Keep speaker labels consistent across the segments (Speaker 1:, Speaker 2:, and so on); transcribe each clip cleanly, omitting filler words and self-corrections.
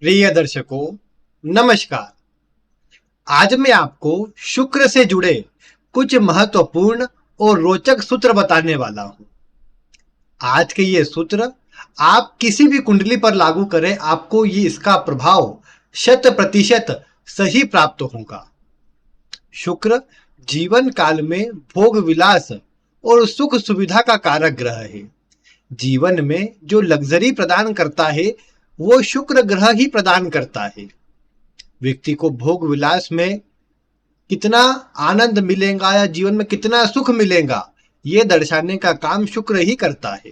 Speaker 1: प्रिय दर्शकों, नमस्कार। आज मैं आपको शुक्र से जुड़े कुछ महत्वपूर्ण और रोचक सूत्र बताने वाला हूं। आज के ये सूत्र आप किसी भी कुंडली पर लागू करें, आपको ये इसका प्रभाव 100% सही प्राप्त होगा। शुक्र जीवन काल में भोग विलास और सुख सुविधा का कारक ग्रह है। जीवन में जो लग्जरी प्रदान करता है वो शुक्र ग्रह ही प्रदान करता है। व्यक्ति को भोग विलास में कितना आनंद मिलेगा या जीवन में कितना सुख मिलेगा, ये दर्शाने का काम शुक्र ही करता है।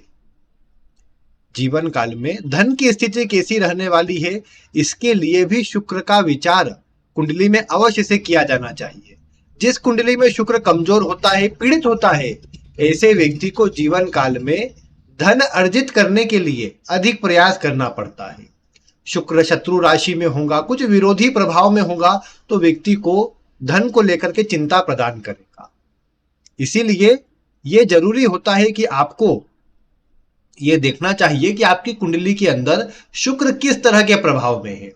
Speaker 1: जीवन काल में धन की स्थिति कैसी रहने वाली है, इसके लिए भी शुक्र का विचार कुंडली में अवश्य से किया जाना चाहिए। जिस कुंडली में शुक्र कमजोर होता है, पीड़ित होता है, ऐसे व्यक्ति को जीवन काल में धन अर्जित करने के लिए अधिक प्रयास करना पड़ता है। शुक्र शत्रु राशि में होगा, कुछ विरोधी प्रभाव में होगा, तो व्यक्ति को धन को लेकर के चिंता प्रदान करेगा। इसीलिए यह जरूरी होता है कि आपको ये देखना चाहिए कि आपकी कुंडली के अंदर शुक्र किस तरह के प्रभाव में है।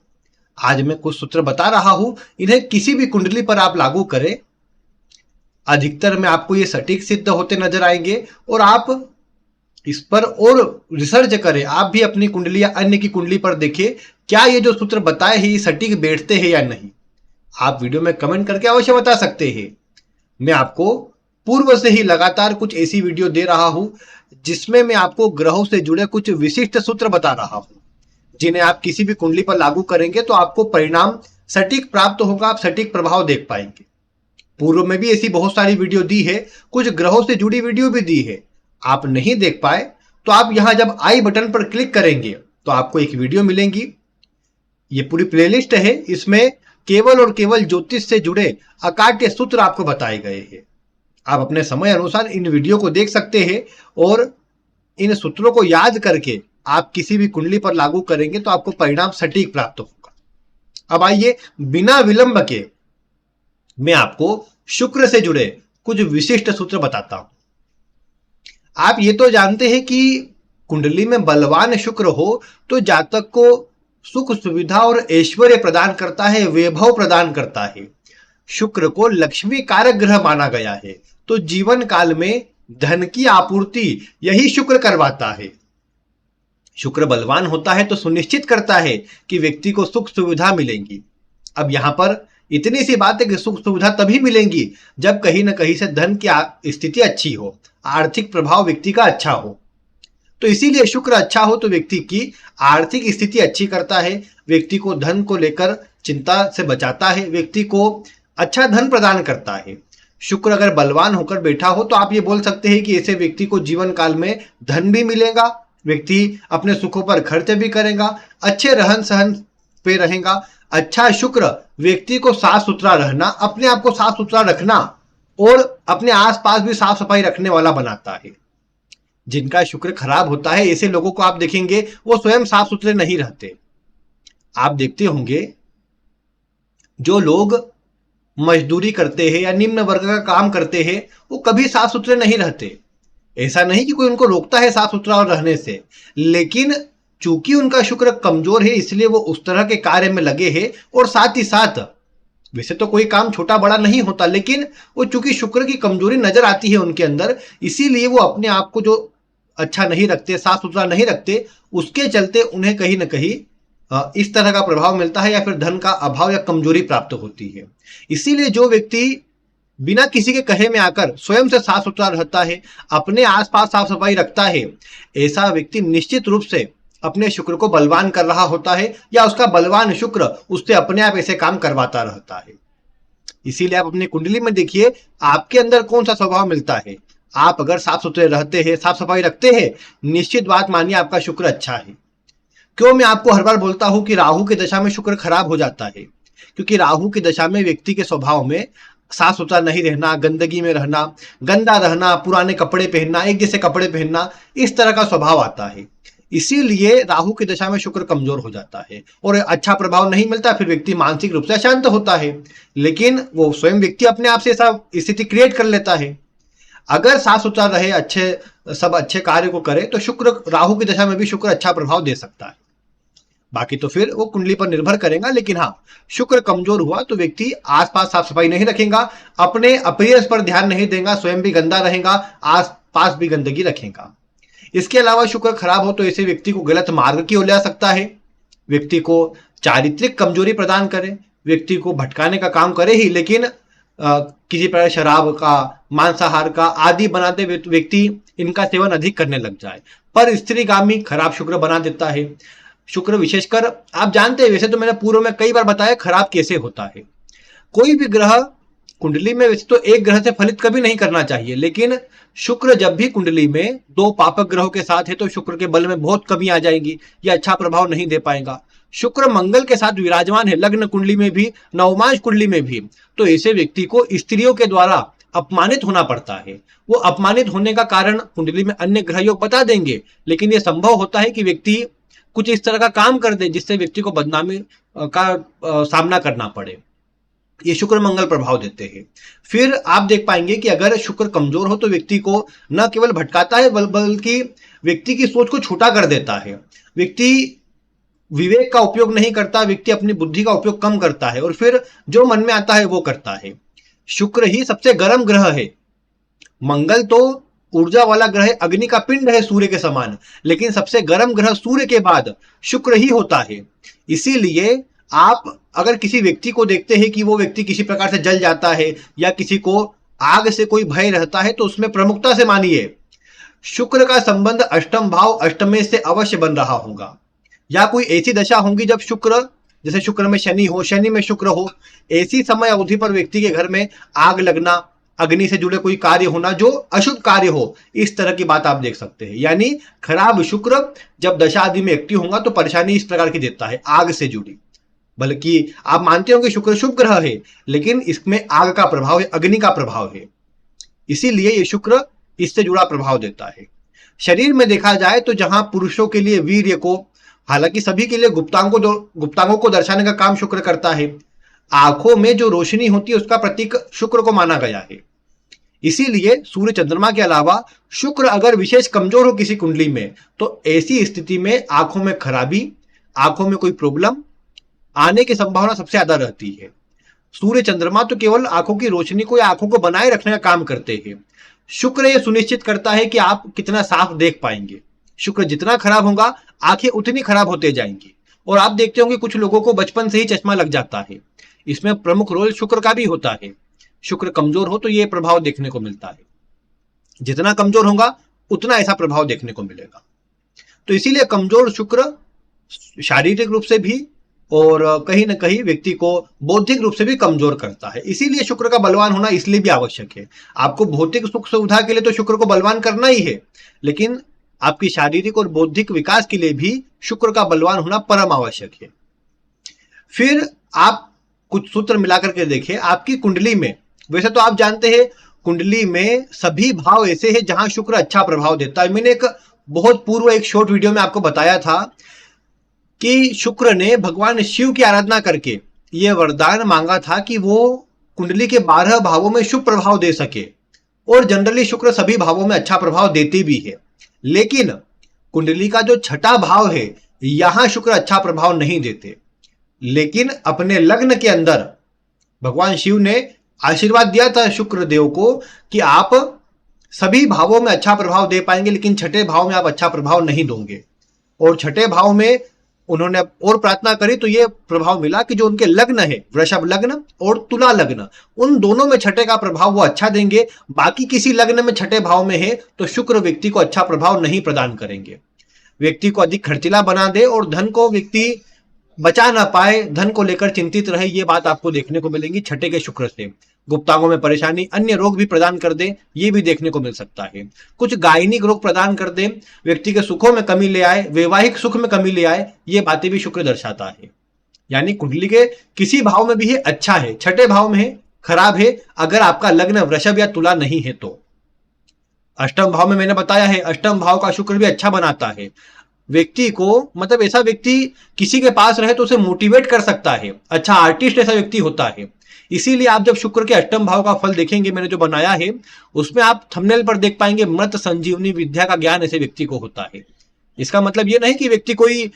Speaker 1: आज मैं कुछ सूत्र बता रहा हूं, इन्हें किसी भी कुंडली पर आप लागू करें, अधिकतर में आपको ये सटीक सिद्ध होते नजर आएंगे। और आप इस पर और रिसर्च करें, आप भी अपनी कुंडली या अन्य की कुंडली पर देखिए क्या ये जो सूत्र बताए हैं ये सटीक बैठते हैं या नहीं। आप वीडियो में कमेंट करके अवश्य बता सकते हैं। मैं आपको पूर्व से ही लगातार कुछ ऐसी वीडियो दे रहा हूं जिसमें मैं आपको ग्रहों से जुड़े कुछ विशिष्ट सूत्र बता रहा हूं, जिन्हें आप किसी भी कुंडली पर लागू करेंगे तो आपको परिणाम सटीक प्राप्त होगा, आप सटीक प्रभाव देख पाएंगे। पूर्व में भी ऐसी बहुत सारी वीडियो दी है, कुछ ग्रहों से जुड़ी वीडियो भी दी है। आप नहीं देख पाए तो आप यहां जब आई बटन पर क्लिक करेंगे तो आपको एक वीडियो मिलेंगी। ये पूरी प्लेलिस्ट है, इसमें केवल और केवल ज्योतिष से जुड़े अकाट्य सूत्र आपको बताए गए हैं। आप अपने समय अनुसार इन वीडियो को देख सकते हैं और इन सूत्रों को याद करके आप किसी भी कुंडली पर लागू करेंगे तो आपको परिणाम सटीक प्राप्त होगा। अब आइए बिना विलंब के मैं आपको शुक्र से जुड़े कुछ विशिष्ट सूत्र बताता हूं। आप ये तो जानते हैं कि कुंडली में बलवान शुक्र हो तो जातक को सुख सुविधा और ऐश्वर्य प्रदान करता है, वैभव प्रदान करता है। शुक्र को लक्ष्मी कारक ग्रह माना गया है, तो जीवन काल में धन की आपूर्ति यही शुक्र करवाता है। शुक्र बलवान होता है तो सुनिश्चित करता है कि व्यक्ति को सुख सुविधा मिलेंगी। अब यहां पर इतनी सी बात है कि सुख सुविधा तभी मिलेंगी जब कहीं ना कहीं से धन की स्थिति अच्छी हो, आर्थिक प्रभाव व्यक्ति का अच्छा हो। तो इसीलिए शुक्र अच्छा हो तो व्यक्ति की आर्थिक स्थिति अच्छी करता है, व्यक्ति को धन को लेकर चिंता से बचाता है, व्यक्ति को अच्छा धन प्रदान करता है। शुक्र अगर बलवान होकर बैठा हो तो आप ये बोल सकते हैं कि ऐसे व्यक्ति को जीवन काल में धन भी मिलेगा, व्यक्ति अपने सुखों पर खर्च भी करेगा, अच्छे रहन सहन पे रहेगा। अच्छा शुक्र व्यक्ति को साफ सुथरा रहना, अपने आप को साफ सुथरा रखना और अपने आसपास भी साफ सफाई रखने वाला बनाता है। जिनका शुक्र खराब होता है ऐसे लोगों को आप देखेंगे वो स्वयं साफ सुथरे नहीं रहते। आप देखते होंगे जो लोग मजदूरी करते हैं या निम्न वर्ग का काम करते हैं वो कभी साफ सुथरे नहीं रहते। ऐसा नहीं कि कोई उनको रोकता है साफ सुथरा और रहने से, लेकिन चूंकि उनका शुक्र कमजोर है इसलिए वो उस तरह के कार्य में लगे हैं। और साथ ही साथ वैसे तो कोई काम छोटा बड़ा नहीं होता, लेकिन वो चूंकि शुक्र की कमजोरी नजर आती है उनके अंदर, इसीलिए वो अपने आप को जो अच्छा नहीं रखते, साफ सुथरा नहीं रखते, उसके चलते उन्हें कहीं ना कहीं इस तरह का प्रभाव मिलता है या फिर धन का अभाव या कमजोरी प्राप्त होती है। इसीलिए जो व्यक्ति बिना किसी के कहे में आकर स्वयं से साफ सुथरा रहता है, अपने आसपास साफ सफाई रखता है, ऐसा व्यक्ति निश्चित रूप से अपने शुक्र को बलवान कर रहा होता है या उसका बलवान शुक्र उससे अपने आप ऐसे काम करवाता रहता है। इसीलिए आप अपनी कुंडली में देखिए आपके अंदर कौन सा स्वभाव मिलता है। आप अगर साफ सुथरे रहते हैं, साफ सफाई रखते हैं, निश्चित बात मानिए आपका शुक्र अच्छा है। क्यों मैं आपको हर बार बोलता हूं कि राहु की दशा में शुक्र खराब हो जाता है? क्योंकि राहु की दशा में व्यक्ति के स्वभाव में साफ सुथरा नहीं रहना, गंदगी में रहना, गंदा रहना, पुराने कपड़े पहनना, एक जैसे कपड़े पहनना, इस तरह का स्वभाव आता है। इसीलिए राहु की दशा में शुक्र कमजोर हो जाता है और अच्छा प्रभाव नहीं मिलता, फिर व्यक्ति मानसिक रूप से अशांत होता है। लेकिन वो स्वयं व्यक्ति अपने आप से ऐसा स्थिति क्रिएट कर लेता है। अगर साफ सुथरा रहे, अच्छे सब अच्छे कार्य को करे तो शुक्र राहु की दशा में भी शुक्र अच्छा प्रभाव दे सकता है। बाकी तो फिर वो कुंडली पर निर्भर करेगा। लेकिन हाँ, शुक्र कमजोर हुआ तो व्यक्ति आसपास साफ सफाई नहीं रखेगा, अपने अपीयरेंस पर ध्यान नहीं देगा, स्वयं भी गंदा रहेगा, आस पास भी गंदगी रखेगा। इसके अलावा शुक्र खराब हो तो ऐसे व्यक्ति को गलत मार्ग की ओर ले आ सकता है, व्यक्ति को चारित्रिक कमजोरी प्रदान करे, व्यक्ति को भटकाने का काम करे ही, लेकिन किसी प्रकार शराब का, मांसाहार का आदि बनाते व्यक्ति इनका सेवन अधिक करने लग जाए। पर स्त्रीगामी खराब शुक्र बना देता है। शुक्र विशेषकर आप जानते हैं, वैसे तो मैंने पूर्व में कई बार बताया खराब कैसे होता है। कोई भी ग्रह कुंडली में वैसे तो एक ग्रह से फलित कभी नहीं करना चाहिए, लेकिन शुक्र जब भी कुंडली में दो पापक ग्रहों के साथ है तो शुक्र के बल में बहुत कमी आ जाएगी, यह अच्छा प्रभाव नहीं दे पाएगा। शुक्र मंगल के साथ विराजमान है लग्न कुंडली में भी, नवमांश कुंडली में भी, तो ऐसे व्यक्ति को स्त्रियों के द्वारा अपमानित होना पड़ता है। वो अपमानित होने का कारण कुंडली में अन्य ग्रह योग बता देंगे, लेकिन यह संभव होता है कि व्यक्ति कुछ इस तरह का काम कर दे जिससे व्यक्ति को बदनामी का सामना करना पड़े। ये शुक्र मंगल प्रभाव देते हैं। फिर आप देख पाएंगे कि अगर शुक्र कमजोर हो तो व्यक्ति को न केवल भटकाता है बल्कि व्यक्ति की सोच को छोटा कर देता है। व्यक्ति विवेक का उपयोग नहीं करता, व्यक्ति अपनी बुद्धि का उपयोग कम करता है और फिर जो मन में आता है वो करता है। शुक्र ही सबसे गर्म ग्रह है। मंगल तो ऊर्जा वाला ग्रह, अग्नि का पिंड है सूर्य के समान, लेकिन सबसे गर्म ग्रह सूर्य के बाद शुक्र ही होता है। इसीलिए आप अगर किसी व्यक्ति को देखते हैं कि वो व्यक्ति किसी प्रकार से जल जाता है या किसी को आग से कोई भय रहता है, तो उसमें प्रमुखता से मानिए शुक्र का संबंध अष्टम भाव अष्टमे से अवश्य बन रहा होगा, या कोई ऐसी दशा होगी जब शुक्र, जैसे शुक्र में शनि हो, शनि में शुक्र हो, ऐसी समय अवधि पर व्यक्ति के घर में आग लगना, अग्नि से जुड़े कोई कार्य होना जो अशुभ कार्य हो, इस तरह की बात आप देख सकते हैं। यानी खराब शुक्र जब दशा आदि में एक्टिव होगा तो परेशानी इस प्रकार की देता है, आग से जुड़ी। बल्कि आप मानते हो कि शुक्र शुभ ग्रह है, लेकिन इसमें आग का प्रभाव है, अग्नि का प्रभाव है, इसीलिए ये शुक्र इससे जुड़ा प्रभाव देता है। शरीर में देखा जाए तो जहां पुरुषों के लिए वीर्य को, हालांकि सभी के लिए गुप्तांगों को दर्शाने का काम शुक्र करता है, आंखों में जो रोशनी होती है उसका प्रतीक शुक्र को माना गया है। इसीलिए सूर्य चंद्रमा के अलावा शुक्र अगर विशेष कमजोर हो किसी कुंडली में तो ऐसी स्थिति में आंखों में खराबी, आंखों में कोई प्रॉब्लम आने की संभावना सबसे ज्यादा रहती है। सूर्य चंद्रमा तो केवल आंखों की रोशनी को या आंखों को बनाए रखने का काम करते हैं। शुक्र यह सुनिश्चित करता है कि आप कितना साफ देख पाएंगे। शुक्र जितना खराब होगा आंखें उतनी खराब होते जाएंगी। और आप देखते होंगे कुछ लोगों को बचपन से ही चश्मा लग जाता है, इसमें प्रमुख रोल शुक्र का भी होता है। शुक्र कमजोर हो तो यह प्रभाव देखने को मिलता है, जितना कमजोर होगा उतना ऐसा प्रभाव देखने को मिलेगा। तो इसीलिए कमजोर शुक्र शारीरिक रूप से भी और कहीं ना कहीं व्यक्ति को बौद्धिक रूप से भी कमजोर करता है। इसीलिए शुक्र का बलवान होना इसलिए भी आवश्यक है। आपको भौतिक सुख सुविधा के लिए तो शुक्र को बलवान करना ही है, लेकिन आपकी शारीरिक और बौद्धिक विकास के लिए भी शुक्र का बलवान होना परम आवश्यक है। फिर आप कुछ सूत्र मिलाकर के देखें आपकी कुंडली में। वैसे तो आप जानते हैं कुंडली में सभी भाव ऐसे हैं जहां शुक्र अच्छा प्रभाव देता है। मैंने एक बहुत पूर्व एक शॉर्ट वीडियो में आपको बताया था कि शुक्र ने भगवान शिव की आराधना करके यह वरदान मांगा था कि वो कुंडली के 12 भावों में शुभ प्रभाव दे सके। और जनरली शुक्र सभी भावों में अच्छा प्रभाव देते भी है, लेकिन कुंडली का जो छठा भाव है यहां शुक्र अच्छा प्रभाव नहीं देते। लेकिन अपने लग्न के अंदर भगवान शिव ने आशीर्वाद दिया था शुक्र देव को कि आप सभी भावों में अच्छा प्रभाव दे पाएंगे, लेकिन छठे भाव में आप अच्छा प्रभाव नहीं दोगे। और छठे भाव में उन्होंने और प्रार्थना करी तो ये प्रभाव मिला कि जो उनके लग्न है, वृषभ लग्न और तुला लग्न, उन दोनों में छठे का प्रभाव वो अच्छा देंगे। बाकी किसी लग्न में छठे भाव में है तो शुक्र व्यक्ति को अच्छा प्रभाव नहीं प्रदान करेंगे, व्यक्ति को अधिक खर्चीला बना दे और धन को व्यक्ति बचा ना पाए, धन को लेकर चिंतित रहे। ये बात आपको देखने को मिलेगी छठे के शुक्र से। गुप्तांगों में परेशानी, अन्य रोग भी प्रदान कर दे, ये भी देखने को मिल सकता है। कुछ गायनिक रोग प्रदान कर दे, व्यक्ति के सुखों में कमी ले आए, वैवाहिक सुख में कमी ले आए, ये बातें भी शुक्र दर्शाता है। यानी कुंडली के किसी भाव में भी ये अच्छा है, छठे भाव में है, खराब है अगर आपका लग्न वृषभ या तुला नहीं है तो। अष्टम भाव में मैंने बताया है, अष्टम भाव का शुक्र भी अच्छा बनाता है व्यक्ति को, मतलब ऐसा व्यक्ति किसी के पास रहे तो उसे मोटिवेट कर सकता है, अच्छा आर्टिस्ट ऐसा व्यक्ति होता है। इसीलिए आप जब शुक्र के अष्टम भाव का फल देखेंगे, मैंने जो बनाया है उसमें आप थंबनेल पर देख पाएंगे मृत संजीवनी विद्या का ज्ञान ऐसे व्यक्ति को होता है। इसका मतलब यह नहीं कि व्यक्ति कोई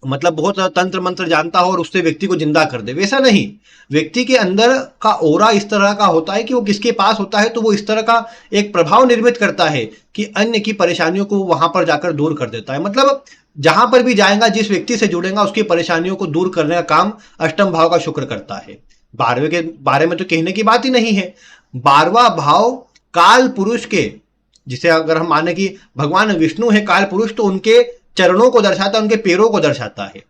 Speaker 1: मतलब बहुत तंत्र मंत्र जानता हो और उससे व्यक्ति को जिंदा कर दे, वैसा नहीं। व्यक्ति के अंदर का ओरा इस तरह का होता है कि वो किसके पास होता है तो वो इस तरह का एक प्रभाव निर्मित करता है कि अन्य की परेशानियों को वहां पर जाकर दूर कर देता है। मतलब जहां पर भी जाएगा, जिस व्यक्ति से जुड़ेगा, उसकी परेशानियों को दूर करने का काम अष्टम भाव का शुक्र करता है। 12वें के बारे में तो कहने की बात ही नहीं है। 12वां भाव काल पुरुष के, जिसे अगर हम माने कि भगवान विष्णु है काल पुरुष, तो उनके चरणों को दर्शाता है, उनके पैरों को दर्शाता है।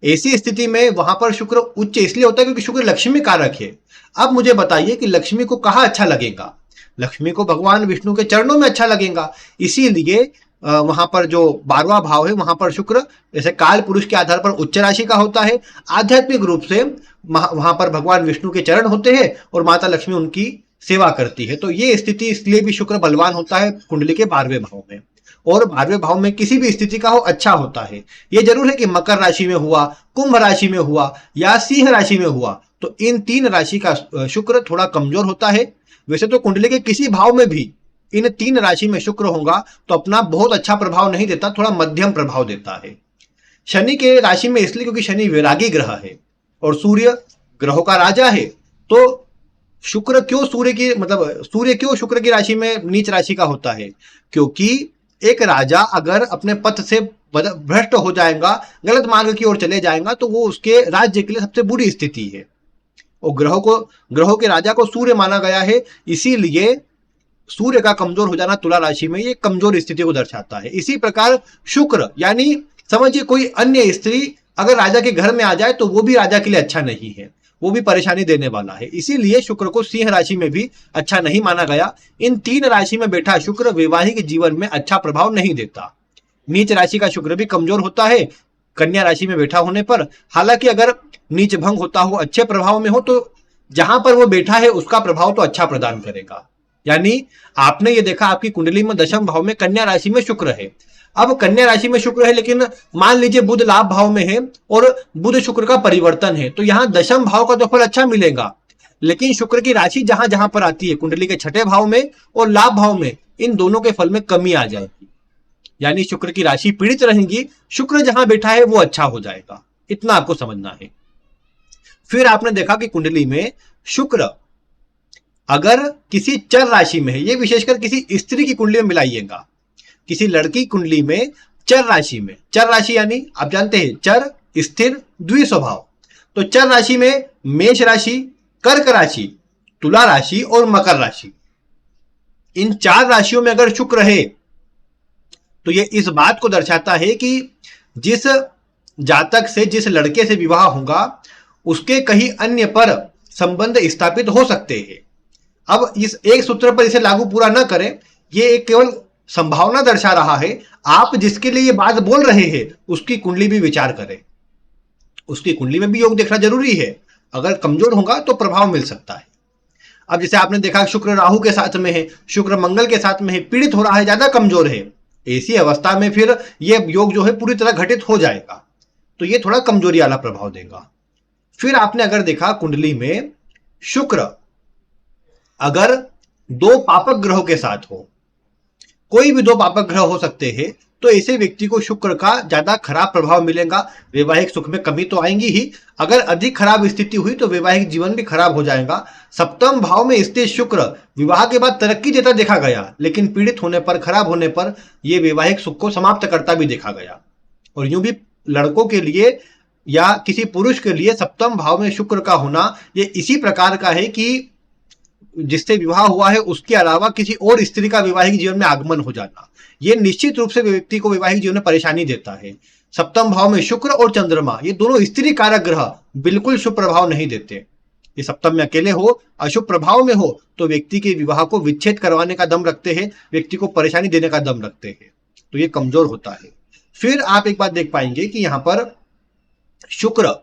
Speaker 1: ऐसी स्थिति में वहां पर शुक्र उच्च इसलिए होता है क्योंकि शुक्र लक्ष्मी कारक है। अब मुझे बताइए कि लक्ष्मी को कहाँ अच्छा लगेगा? लक्ष्मी को भगवान विष्णु के चरणों में अच्छा लगेगा। इसीलिए वहां पर जो 12वां भाव है वहां पर शुक्र जैसे काल पुरुष के आधार पर उच्च राशि का होता है, आध्यात्मिक रूप से वहां पर भगवान विष्णु के चरण होते हैं और माता लक्ष्मी उनकी सेवा करती है। तो ये स्थिति इसलिए भी शुक्र बलवान होता है कुंडली के 12वें भाव में। और 12वें भाव में किसी भी स्थिति का हो अच्छा होता है। ये जरूर है कि मकर राशि में हुआ, कुंभ राशि में हुआ या सिंह राशि में हुआ, तो इन 3 राशि का शुक्र थोड़ा कमजोर होता है। वैसे तो कुंडली के किसी भाव में भी इन 3 राशि में शुक्र होगा तो अपना बहुत अच्छा प्रभाव नहीं देता, थोड़ा मध्यम प्रभाव देता है। शनि के राशि में इसलिए क्योंकि शनि वैरागी ग्रह है और सूर्य ग्रहों का राजा है। तो शुक्र क्यों सूर्य क्यों शुक्र की राशि में नीच राशि का होता है? क्योंकि एक राजा अगर अपने पथ से भ्रष्ट हो जाएगा, गलत मार्ग की ओर चले जाएगा, तो वो उसके राज्य के लिए सबसे बुरी स्थिति है। और ग्रहों के राजा को सूर्य माना गया है, इसीलिए सूर्य का कमजोर हो जाना तुला राशि में ये कमजोर स्थिति को दर्शाता है। इसी प्रकार शुक्र यानी समझिए कोई अन्य स्त्री अगर राजा के घर में आ जाए तो वो भी राजा के लिए अच्छा नहीं है, वो भी परेशानी देने वाला है। इसीलिए शुक्र को सिंह राशि में भी अच्छा नहीं माना गया। इन 3 राशि में बैठा शुक्र वैवाहिक जीवन में अच्छा प्रभाव नहीं देता। नीच राशि का शुक्र भी कमजोर होता है कन्या राशि में बैठा होने पर। हालांकि अगर नीच भंग होता हो, अच्छे प्रभाव में हो, तो जहां पर वो बैठा है उसका प्रभाव तो अच्छा प्रदान करेगा। यानी आपने ये देखा आपकी कुंडली में 10वें भाव में कन्या राशि में शुक्र है। अब कन्या राशि में शुक्र है, लेकिन मान लीजिए बुध लाभ भाव में है और बुध शुक्र का परिवर्तन है, तो यहां 10वें भाव का तो फल अच्छा मिलेगा। लेकिन शुक्र की राशि जहां जहां पर आती है कुंडली के 6ठे भाव में और लाभ भाव में, इन दोनों के फल में कमी आ जाएगी। यानी शुक्र की राशि पीड़ित रहेंगी, शुक्र जहां बैठा है वो अच्छा हो जाएगा। इतना आपको समझना है। फिर आपने देखा कि कुंडली में शुक्र अगर किसी चर राशि में है, ये विशेषकर किसी स्त्री की कुंडली में मिलाइएगा, किसी लड़की कुंडली में चर राशि यानी आप जानते हैं चर, स्थिर, द्विस्वभाव। तो चर राशि में मेष राशि, कर्क राशि, तुला राशि और मकर राशि, इन 4 राशियों में अगर शुक्र है तो ये इस बात को दर्शाता है कि जिस जातक से, जिस लड़के से विवाह होगा उसके कहीं अन्य पर संबंध स्थापित हो सकते हैं। अब इस एक सूत्र पर इसे लागू पूरा न करें, ये एक केवल संभावना दर्शा रहा है। आप जिसके लिए ये बात बोल रहे हैं उसकी कुंडली भी विचार करें, उसकी कुंडली में भी योग देखना जरूरी है। अगर कमजोर होगा तो प्रभाव मिल सकता है। अब जैसे आपने देखा शुक्र राहु के साथ में है, शुक्र मंगल के साथ में है, पीड़ित हो रहा है, ज्यादा कमजोर है, ऐसी अवस्था में फिर यह योग जो है पूरी तरह घटित हो जाएगा, तो यह थोड़ा कमजोरी वाला प्रभाव देगा। फिर आपने अगर देखा कुंडली में शुक्र अगर 2 पापक ग्रहों के साथ हो, कोई भी 2 पापक ग्रह हो सकते हैं, तो ऐसे व्यक्ति को शुक्र का ज्यादा खराब प्रभाव मिलेगा। वैवाहिक सुख में कमी तो आएंगी ही, अगर अधिक खराब स्थिति हुई तो वैवाहिक जीवन भी खराब हो जाएगा। 7वें भाव में स्थित शुक्र विवाह के बाद तरक्की देता देखा गया, लेकिन पीड़ित होने पर, खराब होने पर यह वैवाहिक सुख को समाप्त करता भी देखा गया। और यूं भी लड़कों के लिए या किसी पुरुष के लिए 7वें भाव में शुक्र का होना ये इसी प्रकार का है कि जिससे विवाह हुआ है उसके अलावा किसी और स्त्री का वैवाहिक जीवन में आगमन हो जाना, यह निश्चित रूप से व्यक्ति को वैवाहिक जीवन में परेशानी देता है। 7वें भाव में शुक्र और चंद्रमा ये दोनों स्त्री कारक ग्रह बिल्कुल शुभ प्रभाव नहीं देते। ये 7वें में अकेले हो, अशुभ प्रभाव में हो, तो व्यक्ति के विवाह को विच्छेद करवाने का दम रखते हैं, व्यक्ति को परेशानी देने का दम रखते हैं, तो ये कमजोर होता है। फिर आप एक बात देख पाएंगे कि यहां पर शुक्र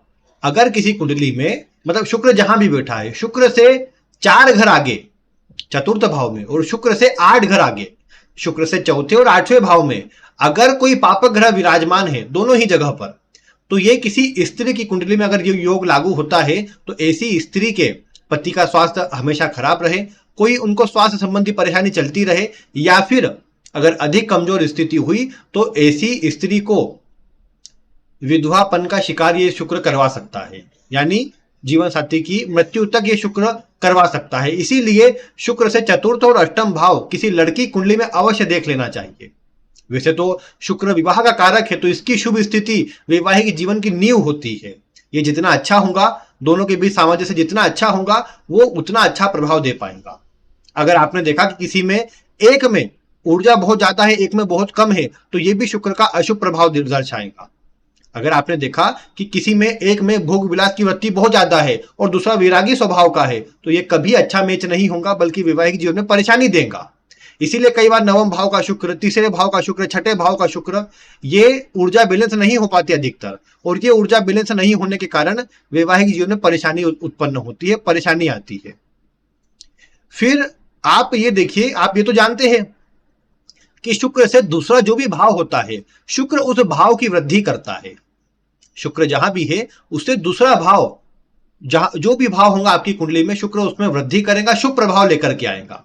Speaker 1: अगर किसी कुंडली में, मतलब शुक्र जहां भी बैठा है, शुक्र से 4 घर आगे 4th भाव में और शुक्र से 8 घर आगे, शुक्र से 4थे और 8वें भाव में अगर कोई पापक ग्रह विराजमान है दोनों ही जगह पर, तो ये किसी स्त्री की कुंडली में अगर ये योग लागू होता है तो ऐसी स्त्री के पति का स्वास्थ्य हमेशा खराब रहे, कोई उनको स्वास्थ्य संबंधी परेशानी चलती रहे, या फिर अगर अधिक कमजोर स्थिति हुई तो ऐसी स्त्री को विधवापन का शिकार ये शुक्र करवा सकता है, यानी जीवन साथी की मृत्यु तक ये शुक्र करवा सकता है। इसीलिए शुक्र से चतुर्थ और अष्टम भाव किसी लड़की कुंडली में अवश्य देख लेना चाहिए। वैसे तो शुक्र विवाह का कारक है, तो इसकी शुभ स्थिति वैवाहिक जीवन की नींव होती है। ये जितना अच्छा होगा, दोनों के बीच सामंजस्य जितना अच्छा होगा, वो उतना अच्छा प्रभाव दे पाएगा। अगर आपने देखा कि किसी में एक में ऊर्जा बहुत ज्यादा है, एक में बहुत कम है, तो ये भी शुक्र का अशुभ प्रभाव दर्शाएगा। अगर आपने देखा कि किसी में एक में भोग विलास की वृत्ति बहुत ज्यादा है और दूसरा वैरागी स्वभाव का है, तो ये कभी अच्छा मैच नहीं होगा, बल्कि वैवाहिक जीवन में परेशानी देगा। इसीलिए कई बार नवम भाव का शुक्र, तीसरे भाव का शुक्र, छठे भाव का शुक्र, ये ऊर्जा बैलेंस नहीं हो पाती अधिकतर, और ये ऊर्जा बैलेंस नहीं होने के कारण वैवाहिक जीवन में परेशानी उत्पन्न होती है, परेशानी आती है। फिर आप ये देखिए, आप ये तो जानते हैं कि शुक्र से दूसरा जो भी भाव होता है, शुक्र उस भाव की वृद्धि करता है। शुक्र जहां भी है, उससे दूसरा भाव, जहां जो भी भाव होगा आपकी कुंडली में, शुक्र उसमें वृद्धि करेगा, शुभ प्रभाव लेकर के आएगा।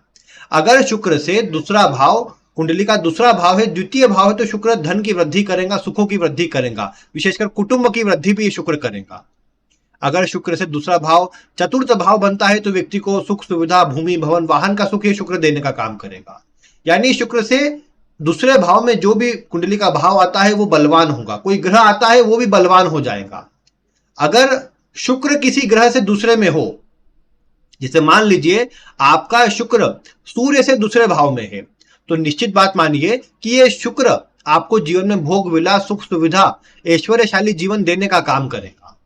Speaker 1: अगर शुक्र से दूसरा भाव, कुंडली का दूसरा भाव है, द्वितीय भाव है, तो शुक्र धन की वृद्धि करेगा, सुखों की वृद्धि करेगा, विशेषकर कुटुंब की वृद्धि भी शुक्र करेगा। अगर शुक्र से दूसरा भाव चतुर्थ भाव बनता है, तो व्यक्ति को सुख सुविधा, भूमि भवन वाहन का सुख ये शुक्र देने का काम करेगा। यानी शुक्र से दूसरे भाव में जो भी कुंडली का भाव आता है वो बलवान होगा, कोई ग्रह आता है वो भी बलवान हो जाएगा। अगर शुक्र किसी ग्रह से दूसरे में हो, जैसे मान लीजिए आपका शुक्र सूर्य से दूसरे भाव में है, तो निश्चित बात मानिए कि ये शुक्र आपको जीवन में भोग विलास, सुख सुविधा, ऐश्वर्यशाली जीवन देने का काम करेगा,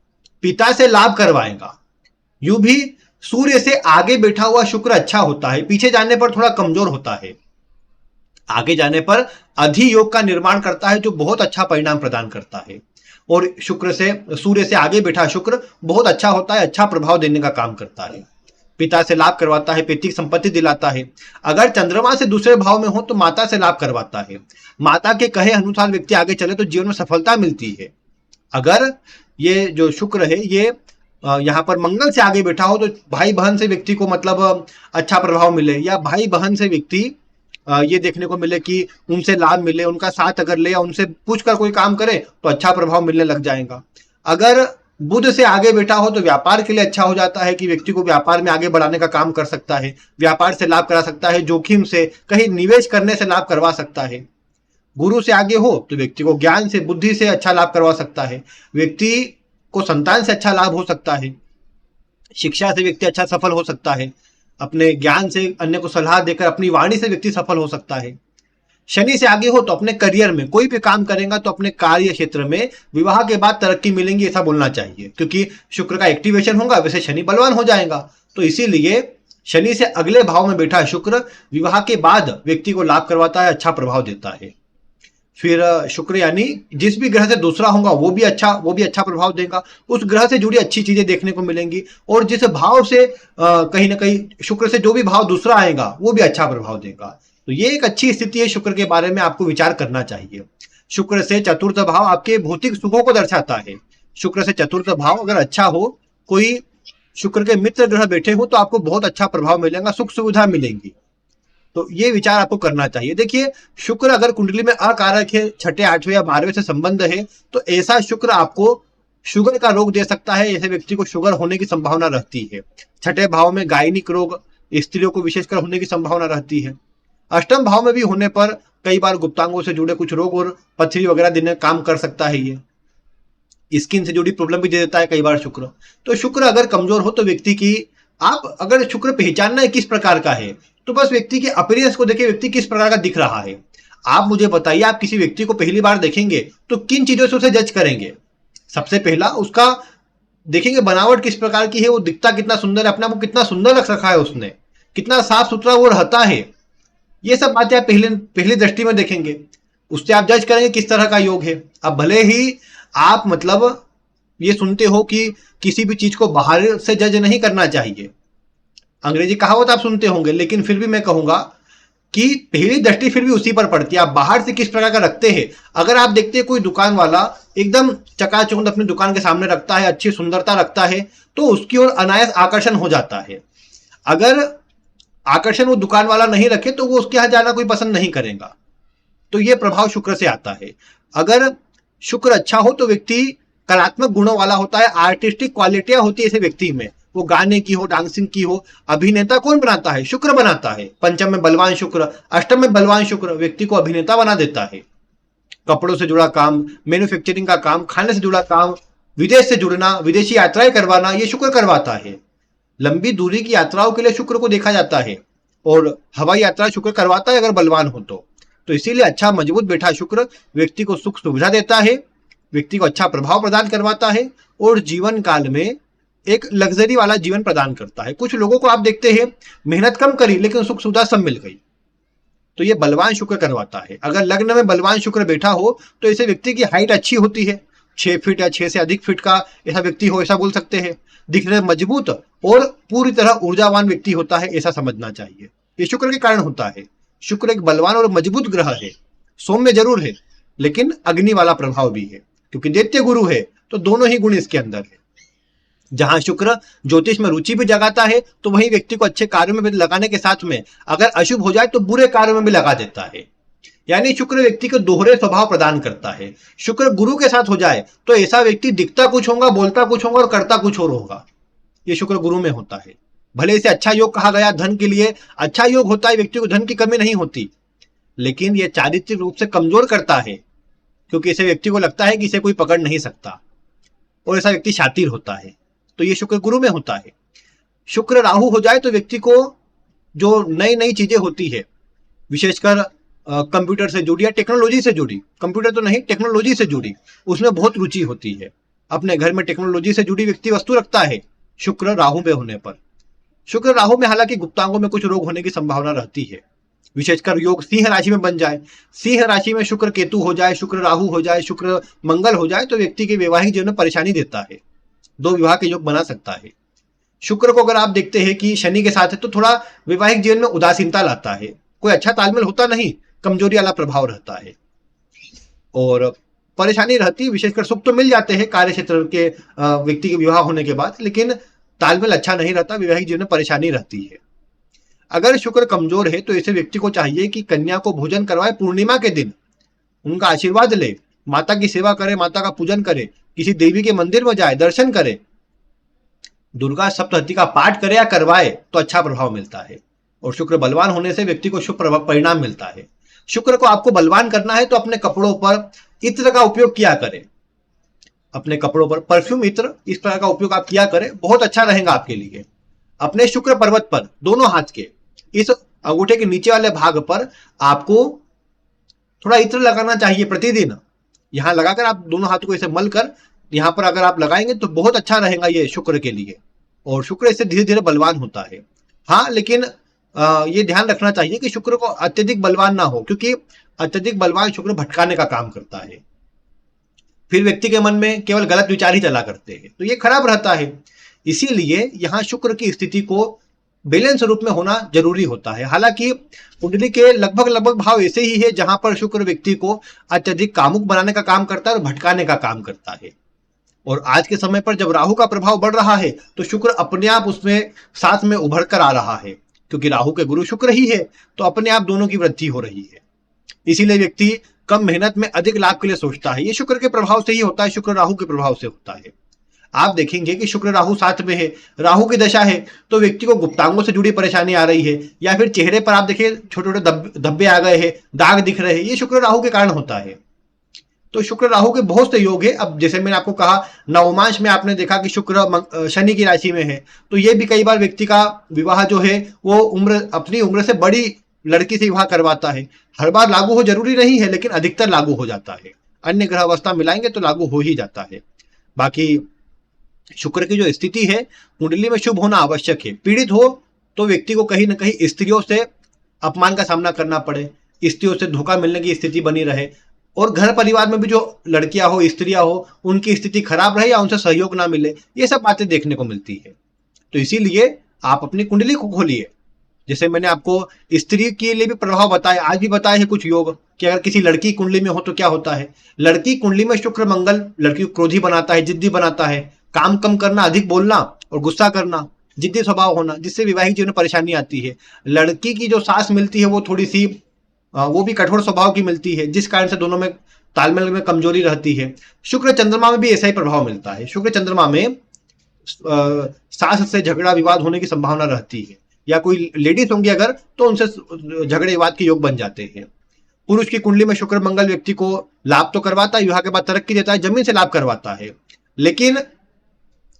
Speaker 1: पिता से लाभ करवाएगा। यूं भी सूर्य से आगे बैठा हुआ शुक्र अच्छा होता है, पीछे जाने पर थोड़ा कमजोर होता है, आगे जाने पर अधियोग का निर्माण करता है, जो बहुत अच्छा परिणाम प्रदान करता है। और शुक्र से, सूर्य से आगे बैठा शुक्र बहुत अच्छा होता है, अच्छा प्रभाव देने का काम करता है, पिता से लाभ करवाता है, पैतृक संपत्ति दिलाता है। अगर चंद्रमा से दूसरे भाव में हो तो माता से लाभ करवाता है, माता के कहे अनुसार व्यक्ति आगे चले तो जीवन में सफलता मिलती है। अगर ये जो शुक्र है ये यहाँ पर मंगल से आगे बैठा हो, तो भाई बहन से व्यक्ति को मतलब अच्छा प्रभाव मिले, या भाई बहन से व्यक्ति ये देखने को मिले कि उनसे लाभ मिले, उनका साथ अगर ले या उनसे पूछकर कोई काम करे तो अच्छा प्रभाव मिलने लग जाएगा। अगर बुध से आगे बैठा हो तो व्यापार के लिए अच्छा हो जाता है, कि व्यक्ति को व्यापार में आगे बढ़ाने का काम कर सकता है, व्यापार से लाभ करा सकता है, जोखिम से, कहीं निवेश करने से लाभ करवा सकता है। गुरु से आगे हो तो व्यक्ति को ज्ञान से, बुद्धि से अच्छा लाभ करवा सकता है, व्यक्ति को संतान से अच्छा लाभ हो सकता है, शिक्षा से व्यक्ति अच्छा सफल हो सकता है, अपने ज्ञान से अन्य को सलाह देकर अपनी वाणी से व्यक्ति सफल हो सकता है। शनि से आगे हो तो अपने करियर में कोई भी काम करेगा तो अपने कार्य क्षेत्र में विवाह के बाद तरक्की मिलेंगी, ऐसा बोलना चाहिए, क्योंकि शुक्र का एक्टिवेशन होगा, वैसे शनि बलवान हो जाएगा। तो इसीलिए शनि से अगले भाव में बैठा शुक्र विवाह के बाद व्यक्ति को लाभ करवाता है, अच्छा प्रभाव देता है। फिर शुक्र यानी जिस भी ग्रह से दूसरा होगा वो भी अच्छा प्रभाव देगा, उस ग्रह से जुड़ी अच्छी चीजें देखने को मिलेंगी, और जिस भाव से कहीं ना कहीं शुक्र से जो भी भाव दूसरा आएगा वो भी अच्छा प्रभाव देगा। तो ये एक अच्छी स्थिति है, शुक्र के बारे में आपको विचार करना चाहिए। शुक्र से चतुर्थ भाव आपके भौतिक सुखों को दर्शाता है। शुक्र से चतुर्थ भाव अगर अच्छा हो, कोई शुक्र के मित्र ग्रह बैठे हो तो आपको बहुत अच्छा प्रभाव मिलेगा, सुख सुविधा मिलेंगी। तो ये विचार आपको करना चाहिए। देखिए, शुक्र अगर कुंडली में अकारक है, छठे, आठवें या 12वें से संबंध है, तो ऐसा शुक्र आपको शुगर का रोग दे सकता है, ऐसे व्यक्ति को शुगर होने की संभावना रहती है। छठे भाव में गायनिक रोग स्त्रियों को विशेषकर होने की संभावना रहती है। अष्टम भाव में भी होने पर कई बार गुप्तांगों से जुड़े कुछ रोग और पथरी वगैरह देने का काम कर सकता है। ये स्किन से जुड़ी प्रॉब्लम भी दे देता है कई बार शुक्र। तो शुक्र अगर कमजोर हो तो व्यक्ति की, आप अगर शुक्र पहचानना है किस प्रकार का है, तो बस व्यक्ति के अपीयरेंस को देखिए, व्यक्ति किस प्रकार का दिख रहा है। आप मुझे बताइए, आप किसी व्यक्ति को पहली बार देखेंगे तो किन चीजों से उसे जज करेंगे? सबसे पहला उसका देखेंगे बनावट किस प्रकार की है, वो दिखता कितना सुंदर है, अपने आप को कितना सुंदर रख रखा है उसने, कितना साफ सुथरा वो रहता है। ये सब बातें आप पहली दृष्टि में देखेंगे, उससे आप जज करेंगे किस तरह का योग है। अब भले ही आप मतलब ये सुनते हो कि किसी भी चीज को बाहर से जज नहीं करना चाहिए, अंग्रेजी कहावत आप सुनते होंगे, लेकिन फिर भी मैं कहूंगा कि पहली दृष्टि फिर भी उसी पर पड़ती है, आप बाहर से किस प्रकार का रखते हैं। अगर आप देखते हैं कोई दुकान वाला एकदम चकाचौंध अपनी दुकान के सामने रखता है, अच्छी सुंदरता रखता है, तो उसकी ओर अनायास आकर्षण हो जाता है। अगर आकर्षण वो दुकान वाला नहीं रखे तो वो उसके यहां जाना कोई पसंद नहीं करेगा। तो ये प्रभाव शुक्र से आता है। अगर शुक्र अच्छा हो तो व्यक्ति कलात्मक गुणों वाला होता है, आर्टिस्टिक क्वालिटियां होती है ऐसे व्यक्ति में, वो गाने की हो, डांसिंग की हो। अभिनेता कौन बनाता है? शुक्र बनाता है। पंचम में बलवान शुक्र, अष्टम में बलवान शुक्र व्यक्ति को अभिनेता बना देता है। कपड़ों से जुड़ा काम, मैन्युफैक्चरिंग का काम, खाने से जुड़ा काम, विदेश से जुड़ना, विदेशी यात्राएं करवाना, ये शुक्र करवाता है। लंबी दूरी की यात्राओं के लिए शुक्र को देखा जाता है, और हवाई यात्रा शुक्र करवाता है अगर बलवान हो तो इसीलिए अच्छा मजबूत बैठा शुक्र व्यक्ति को सुख सुविधा देता है, व्यक्ति को अच्छा प्रभाव प्रदान करवाता है, और जीवन काल में एक लग्जरी वाला जीवन प्रदान करता है। कुछ लोगों को आप देखते हैं मेहनत कम करी लेकिन सुख सुविधा सब मिल गई, तो ये बलवान शुक्र करवाता है। अगर लग्न में बलवान शुक्र बैठा हो तो ऐसे व्यक्ति की हाइट अच्छी होती है, 6 फीट या 6 से अधिक फीट का ऐसा व्यक्ति हो, ऐसा बोल सकते हैं। दिखने में मजबूत और पूरी तरह ऊर्जावान व्यक्ति होता है, ऐसा समझना चाहिए। ये शुक्र के कारण होता है। शुक्र एक बलवान और मजबूत ग्रह है, सौम्य जरूर है लेकिन अग्नि वाला प्रभाव भी है, क्योंकि दैत्य गुरु है तो दोनों ही गुण इसके अंदर है। जहां शुक्र ज्योतिष में रुचि भी जगाता है तो वही व्यक्ति को अच्छे कार्यों में भी लगाने के साथ में अगर अशुभ हो जाए तो बुरे कार्यों में भी लगा देता है। यानी शुक्र व्यक्ति को दोहरे स्वभाव प्रदान करता है। शुक्र गुरु के साथ हो जाए तो ऐसा व्यक्ति दिखता कुछ होगा, बोलता कुछ होगा और करता कुछ और होगा। ये शुक्र गुरु में होता है। भले इसे अच्छा योग कहा गया, धन के लिए अच्छा योग होता है, व्यक्ति को धन की कमी नहीं होती, लेकिन यह चारित्रिक रूप से कमजोर करता है, क्योंकि ऐसे व्यक्ति को लगता है कि इसे कोई पकड़ नहीं सकता, और ऐसा व्यक्ति शातिर होता है। तो ये शुक्र गुरु में होता है। शुक्र राहु हो जाए तो व्यक्ति को जो नई नई चीजें होती है, विशेषकर कंप्यूटर से जुड़ी या टेक्नोलॉजी से जुड़ी, कंप्यूटर तो नहीं टेक्नोलॉजी से जुड़ी, उसमें बहुत रुचि होती है। अपने घर में टेक्नोलॉजी से जुड़ी व्यक्ति वस्तु रखता है शुक्र राहु में होने पर। शुक्र राहु में हालांकि गुप्तांगों में कुछ रोग होने की संभावना रहती है, विशेषकर योग सिंह राशि में बन जाए, सिंह राशि में शुक्र केतु हो जाए, शुक्र राहु हो जाए, शुक्र मंगल हो जाए तो व्यक्ति के वैवाहिक जीवन में परेशानी देता है, 2 विवाह के योग बना सकता है। शुक्र को अगर आप देखते हैं कि शनि के साथ है तो थोड़ा वैवाहिक जीवन में उदासीनता लाता है, कोई अच्छा तालमेल होता नहीं, कमजोरी वाला प्रभाव रहता है और परेशानी रहती। विशेषकर सुख तो मिल जाते हैं कार्य क्षेत्र के व्यक्ति के विवाह होने के बाद, लेकिन तालमेल अच्छा नहीं रहता, वैवाहिक जीवन में परेशानी रहती है। अगर शुक्र कमजोर है तो ऐसे व्यक्ति को चाहिए कि कन्या को भोजन करवाए पूर्णिमा के दिन, उनका आशीर्वाद ले, माता की सेवा करे, माता का पूजन करे, किसी देवी के मंदिर में जाए, दर्शन करे, दुर्गा सप्तशती का पाठ करे या करवाए तो अच्छा प्रभाव मिलता है। और शुक्र बलवान होने से व्यक्ति को शुभ परिणाम मिलता है। शुक्र को आपको बलवान करना है तो अपने कपड़ों पर इत्र का उपयोग किया करें, अपने कपड़ों पर परफ्यूम इत्र इस तरह का उपयोग आप किया करें, बहुत अच्छा रहेगा आपके लिए। अपने शुक्र पर्वत पर दोनों हाथ के इस अंगूठे के नीचे वाले भाग पर आपको थोड़ा इत्र लगाना चाहिए प्रतिदिन। यहां लगाकर आप दोनों हाथों को इसे मलकर यहां पर अगर आप लगाएंगे तो बहुत अच्छा रहेगा ये शुक्र के लिए, और शुक्र इससे धीरे धीरे बलवान होता है। हाँ, लेकिन ये ध्यान रखना चाहिए कि शुक्र को अत्यधिक बलवान ना हो, क्योंकि अत्यधिक बलवान शुक्र भटकाने का काम करता है, फिर व्यक्ति के मन में केवल गलत विचार ही चला करते हैं, तो ये खराब रहता है। इसीलिए यहाँ शुक्र की स्थिति को बैलेंस रूप में होना जरूरी होता है। हालांकि कुंडली के लगभग लगभग भाव ऐसे ही है जहां पर शुक्र व्यक्ति को अत्यधिक कामुक बनाने का काम करता है और भटकाने का काम करता है। और आज के समय पर जब राहु का प्रभाव बढ़ रहा है तो शुक्र अपने आप उसमें साथ में उभर कर आ रहा है, क्योंकि राहु के गुरु शुक्र ही है, तो अपने आप दोनों की वृद्धि हो रही है। इसीलिए व्यक्ति कम मेहनत में अधिक लाभ के लिए सोचता है। ये शुक्र के प्रभाव से ही होता है, शुक्र राहु के प्रभाव से होता है। आप देखेंगे कि शुक्र राहु साथ में है, राहु की दशा है तो व्यक्ति को गुप्तांगों से जुड़ी परेशानी आ रही है, या फिर चेहरे पर आप देखिए छोटे छोटे धब्बे आ गए हैं, दाग दिख रहे हैं, ये शुक्र राहु के कारण होता है। तो शुक्र राहु के बहुत से योग है। अब जैसे मैंने आपको कहा नवमांश में आपने देखा कि शुक्र शनि की राशि में है, तो ये भी कई बार व्यक्ति का विवाह जो है वो अपनी उम्र से बड़ी लड़की से विवाह करवाता है। हर बार लागू हो जरूरी नहीं है, लेकिन अधिकतर लागू हो जाता है। अन्य ग्रह अवस्था मिलाएंगे तो लागू हो ही जाता है। बाकी शुक्र की जो स्थिति है कुंडली में शुभ होना आवश्यक है। पीड़ित हो तो व्यक्ति को कहीं ना कहीं स्त्रियों से अपमान का सामना करना पड़े, स्त्रियों से धोखा मिलने की स्थिति बनी रहे, और घर परिवार में भी जो लड़कियां हो, स्त्रियां हो, उनकी स्थिति खराब रहे या उनसे सहयोग ना मिले, ये सब बातें देखने को मिलती है। तो इसीलिए आप अपनी कुंडली को खोलिए। जैसे मैंने आपको स्त्री के लिए भी प्रभाव बताया, आज भी बताए हैं कुछ योग कि अगर किसी लड़की कुंडली में हो तो क्या होता है। लड़की कुंडली में शुक्र मंगल लड़की को क्रोधी बनाता है, जिद्दी बनाता है, काम कम करना, अधिक बोलना और गुस्सा करना, जिद्दी स्वभाव होना, जिससे वैवाहिक जीवन में परेशानी आती है। लड़की की जो सास मिलती है वो थोड़ी सी वो भी कठोर स्वभाव की मिलती है, जिस कारण से दोनों में तालमेल में कमजोरी रहती है। शुक्र चंद्रमा में भी ऐसा ही प्रभाव मिलता है। शुक्र चंद्रमा में सास से झगड़ा विवाद होने की संभावना रहती है, या कोई लेडीज होंगी अगर तो उनसे झगड़े विवाद के योग बन जाते हैं। पुरुष की कुंडली में शुक्र मंगल व्यक्ति को लाभ तो करवाता है, विवाह के बाद तरक्की देता है, जमीन से लाभ करवाता है, लेकिन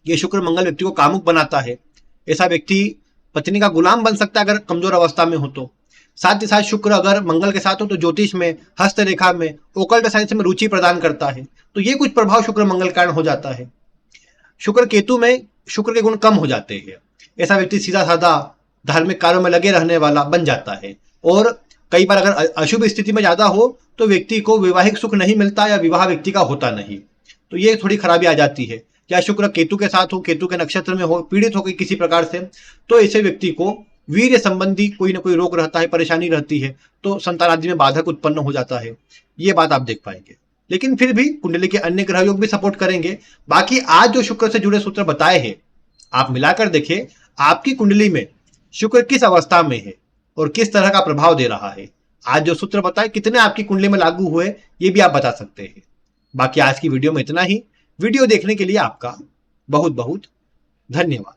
Speaker 1: ये शुक्र मंगल व्यक्ति को कामुक बनाता है। ऐसा व्यक्ति पत्नी का गुलाम बन सकता है अगर कमजोर अवस्था में हो तो। साथ ही साथ शुक्र अगर मंगल के साथ हो तो ज्योतिष में, हस्तरेखा में, ओकल्ट साइंस में रुचि प्रदान करता है। तो ये कुछ प्रभाव शुक्र मंगल कारण हो जाता है। शुक्र केतु में शुक्र के गुण कम हो जाते हैं। ऐसा व्यक्ति सीधा साधा धार्मिक कार्यों में लगे रहने वाला बन जाता है, और कई बार अगर अशुभ स्थिति में ज्यादा हो तो व्यक्ति को वैवाहिक सुख नहीं मिलता या विवाह व्यक्ति का होता नहीं। तो ये थोड़ी खराबी आ जाती है। या शुक्र केतु के साथ हो, केतु के नक्षत्र में हो, पीड़ित हो गई किसी प्रकार से, तो ऐसे व्यक्ति को वीर्य संबंधी कोई ना कोई रोग रहता है, परेशानी रहती है, तो संतान आदि में बाधक उत्पन्न हो जाता है। ये बात आप देख पाएंगे। लेकिन फिर भी कुंडली के अन्य ग्रह योग भी सपोर्ट करेंगे। बाकी आज जो शुक्र से जुड़े सूत्र बताए हैं, आप मिलाकर देखें आपकी कुंडली में शुक्र किस अवस्था में है और किस तरह का प्रभाव दे रहा है। आज जो सूत्र बताए कितने आपकी कुंडली में लागू हुए, ये भी आप बता सकते हैं। बाकी आज की वीडियो में इतना ही। वीडियो देखने के लिए आपका बहुत बहुत धन्यवाद।